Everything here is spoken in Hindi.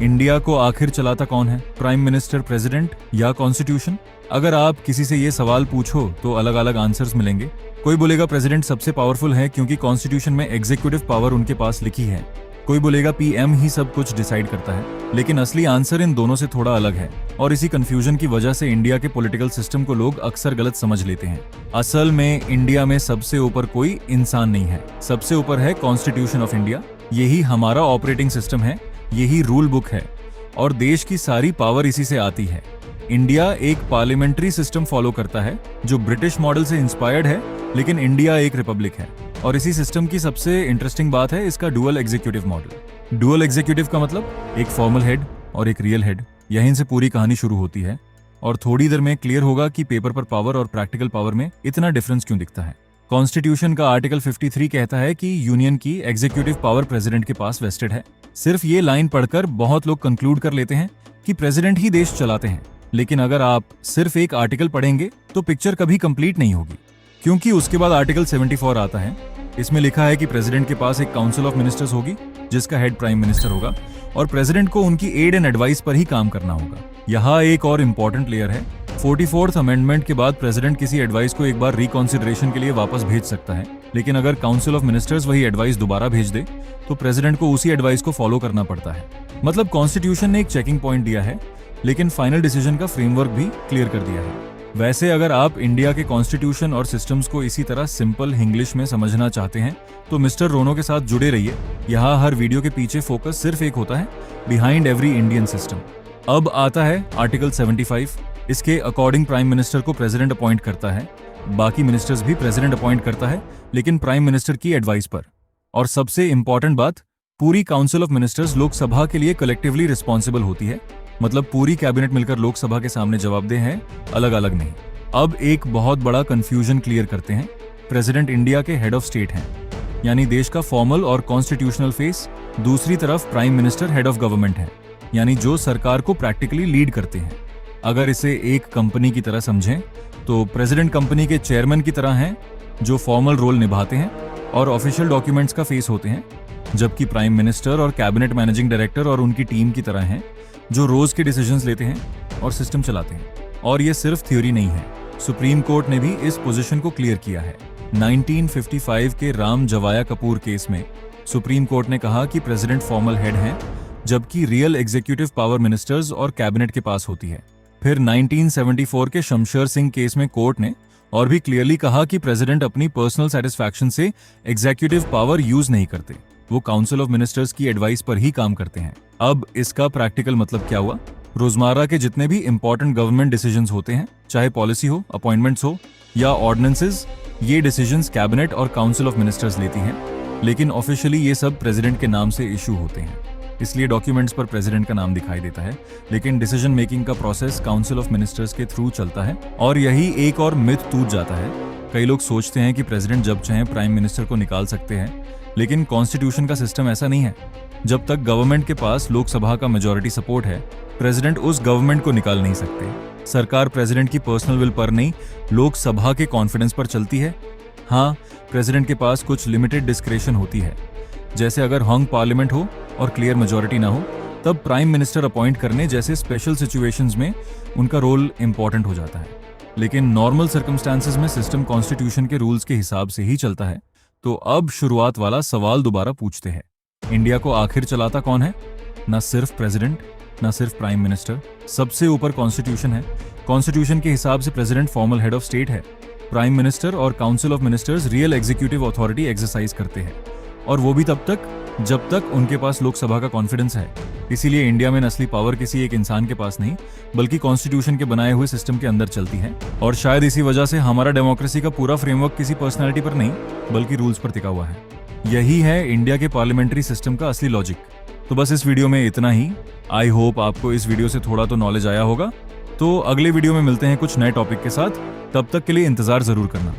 इंडिया को आखिर चलाता कौन है, प्राइम मिनिस्टर, प्रेसिडेंट या कॉन्स्टिट्यूशन? अगर आप किसी से ये सवाल पूछो तो अलग अलग आंसर्स मिलेंगे। कोई बोलेगा प्रेसिडेंट सबसे पावरफुल है क्योंकि कॉन्स्टिट्यूशन में एग्जीक्यूटिव पावर उनके पास लिखी है। कोई बोलेगा पीएम ही सब कुछ डिसाइड करता है। लेकिन असली आंसर इन दोनों से थोड़ा अलग है और इसी कंफ्यूजन की वजह से इंडिया के पॉलिटिकल सिस्टम को लोग अक्सर गलत समझ लेते हैं। असल में इंडिया में सबसे ऊपर कोई इंसान नहीं है, सबसे ऊपर है कॉन्स्टिट्यूशन ऑफ इंडिया। यही हमारा ऑपरेटिंग सिस्टम है, यही रूल बुक है और देश की सारी पावर इसी से आती है। इंडिया एक पार्लियामेंट्री सिस्टम फॉलो करता है जो ब्रिटिश मॉडल से इंस्पायर्ड है, लेकिन इंडिया एक रिपब्लिक है। और इसी सिस्टम की सबसे इंटरेस्टिंग बात है इसका dual executive model. Dual executive का मतलब एक फॉर्मल हेड और एक रियल हेड। यहीं से पूरी कहानी शुरू होती है और थोड़ी देर में क्लियर होगा कि पेपर पर पावर और प्रैक्टिकल पावर में इतना डिफरेंस क्यों दिखता है। कॉन्स्टिट्यूशन का आर्टिकल 53 कहता है कि यूनियन की एग्जीक्यूटिव पावर प्रेसिडेंट के पास वेस्टेड है। सिर्फ ये लाइन पढ़कर बहुत लोग कंक्लूड कर लेते हैं कि प्रेसिडेंट ही देश चलाते हैं। लेकिन अगर आप सिर्फ एक आर्टिकल पढ़ेंगे तो पिक्चर कभी कंप्लीट नहीं होगी, क्योंकि उसके बाद आर्टिकल 74 आता है। इसमें लिखा है कि प्रेसिडेंट के पास एक काउंसिल ऑफ मिनिस्टर्स होगी जिसका हेड प्राइम मिनिस्टर होगा और प्रेसिडेंट को उनकी एड एंड एडवाइस पर ही काम करना होगा। यहाँ एक और इम्पोर्टेंट लेयर है। 44th अमेंडमेंट के बाद प्रेसिडेंट किसी एडवाइस को एक बार रिकॉन्सिडरेशन के लिए वापस भेज सकता है, लेकिन अगर काउंसिल ऑफ मिनिस्टर्स वही एडवाइस दोबारा भेज दे तो प्रेसिडेंट को उसी एडवाइस को फॉलो करना पड़ता है। मतलब कॉन्स्टिट्यूशन ने एक चेकिंग पॉइंट दिया है, लेकिन फाइनल डिसीजन का फ्रेमवर्क भी क्लियर कर दिया है। वैसे अगर आप इंडिया के कॉन्स्टिट्यूशन और सिस्टम्स को इसी तरह सिंपल इंग्लिश में समझना चाहते हैं तो मिस्टर रोनो के साथ जुड़े रहिए। यहाँ हर वीडियो के पीछे फोकस सिर्फ एक होता है, बिहाइंड एवरी इंडियन सिस्टम। अब आता है आर्टिकल 75। इसके अकॉर्डिंग प्राइम मिनिस्टर को प्रेसिडेंट अपॉइंट करता है, बाकी मिनिस्टर्स भी प्रेसिडेंट अपॉइंट करता है, लेकिन प्राइम मिनिस्टर की एडवाइस पर। और सबसे इंपॉर्टेंट बात, पूरी काउंसिल ऑफ मिनिस्टर्स लोकसभा के लिए कलेक्टिवली रिस्पॉन्सिबल होती है। मतलब पूरी कैबिनेट मिलकर लोकसभा के सामने जवाबदेह है, अलग अलग नहीं। अब एक बहुत बड़ा कंफ्यूजन क्लियर करते हैं। प्रेसिडेंट इंडिया के हेड ऑफ स्टेट हैं, यानी देश का फॉर्मल और कॉन्स्टिट्यूशनल फेस। दूसरी तरफ prime minister head of government है, यानी जो सरकार को प्रैक्टिकली लीड करते हैं। अगर इसे एक कंपनी की तरह समझें तो प्रेसिडेंट कंपनी के चेयरमैन की तरह हैं जो फॉर्मल रोल निभाते हैं और ऑफिशियल डॉक्यूमेंट्स का फेस होते हैं, जबकि प्राइम मिनिस्टर और कैबिनेट मैनेजिंग डायरेक्टर और उनकी टीम की तरह हैं जो रोज के डिसीजंस लेते हैं और सिस्टम चलाते हैं। और ये सिर्फ थ्योरी नहीं है, सुप्रीम कोर्ट ने भी इस पोजीशन को क्लियर किया है। 1955 के राम जवाया कपूर केस में सुप्रीम कोर्ट ने कहा कि प्रेसिडेंट फॉर्मल हेड हैं, जबकि रियल एग्जीक्यूटिव पावर मिनिस्टर्स और कैबिनेट के पास होती है। फिर 1974 के शमशेर सिंह केस में कोर्ट ने और भी क्लियरली कहा कि प्रेसिडेंट अपनी पर्सनल सेटिस्फैक्शन से एग्जीक्यूटिव पावर यूज नहीं करते, वो काउंसिल ऑफ मिनिस्टर्स की एडवाइस पर ही काम करते हैं। अब इसका प्रैक्टिकल मतलब क्या हुआ? रोजमर्रा के जितने भी इंपॉर्टेंट गवर्नमेंट डिसीजंस होते हैं, चाहे पॉलिसी हो, अपॉइंटमेंट्स हो या ऑर्डिनेंसेस, ये डिसीजंस कैबिनेट और काउंसिल ऑफ मिनिस्टर्स लेती हैं। लेकिन ऑफिशियली ये सब प्रेसिडेंट के नाम से इशू होते हैं, इसलिए डॉक्यूमेंट्स पर प्रेसिडेंट का नाम दिखाई देता है। लेकिन डिसीजन मेकिंग का प्रोसेस काउंसिल ऑफ मिनिस्टर्स के थ्रू चलता है। और यही एक और मिथ टूट जाता है। कई लोग सोचते हैं कि प्रेसिडेंट जब चाहे प्राइम मिनिस्टर को निकाल सकते हैं, लेकिन कॉन्स्टिट्यूशन का सिस्टम ऐसा नहीं है। जब तक गवर्नमेंट के पास लोकसभा का मेजॉरिटी सपोर्ट है, प्रेसिडेंट उस गवर्नमेंट को निकाल नहीं सकते। सरकार प्रेसिडेंट की पर्सनल विल पर नहीं, लोकसभा के कॉन्फिडेंस पर चलती है। हाँ, प्रेसिडेंट के पास कुछ लिमिटेड डिस्क्रेशन होती है, जैसे अगर हॉन्ग पार्लियामेंट हो और क्लियर मेजॉरिटी ना हो, तब प्राइम मिनिस्टर अपॉइंट करने जैसे स्पेशल सिचुएशंस में उनका रोल इंपॉर्टेंट हो जाता है। लेकिन नॉर्मल सर्कमस्टांसेस में सिस्टम कॉन्स्टिट्यूशन के रूल्स के हिसाब से ही चलता है। तो अब शुरुआत वाला सवाल दोबारा पूछते हैं, इंडिया को आखिर चलाता कौन है? ना सिर्फ प्रेसिडेंट, ना सिर्फ प्राइम मिनिस्टर, सबसे ऊपर कॉन्स्टिट्यूशन है। कॉन्स्टिट्यूशन के हिसाब से president formal head of state है। प्राइम मिनिस्टर और council of ministers real executive authority exercise करते हैं, और वो भी तब तक जब तक उनके पास लोकसभा का कॉन्फिडेंस है। इसीलिए इंडिया में नस्ली पावर किसी एक इंसान के पास नहीं, बल्कि कॉन्स्टिट्यूशन के बनाए हुए सिस्टम के अंदर चलती है। और शायद इसी वजह से हमारा डेमोक्रेसी का पूरा फ्रेमवर्क किसी पर्सनालिटी पर नहीं, बल्कि रूल्स पर टिका हुआ है। यही है इंडिया के पार्लियामेंट्री सिस्टम का असली लॉजिक। तो बस इस वीडियो में इतना ही। आई होप आपको इस वीडियो से थोड़ा तो नॉलेज आया होगा। तो अगले वीडियो में मिलते हैं कुछ नए टॉपिक के साथ। तब तक के लिए इंतजार जरूर करना।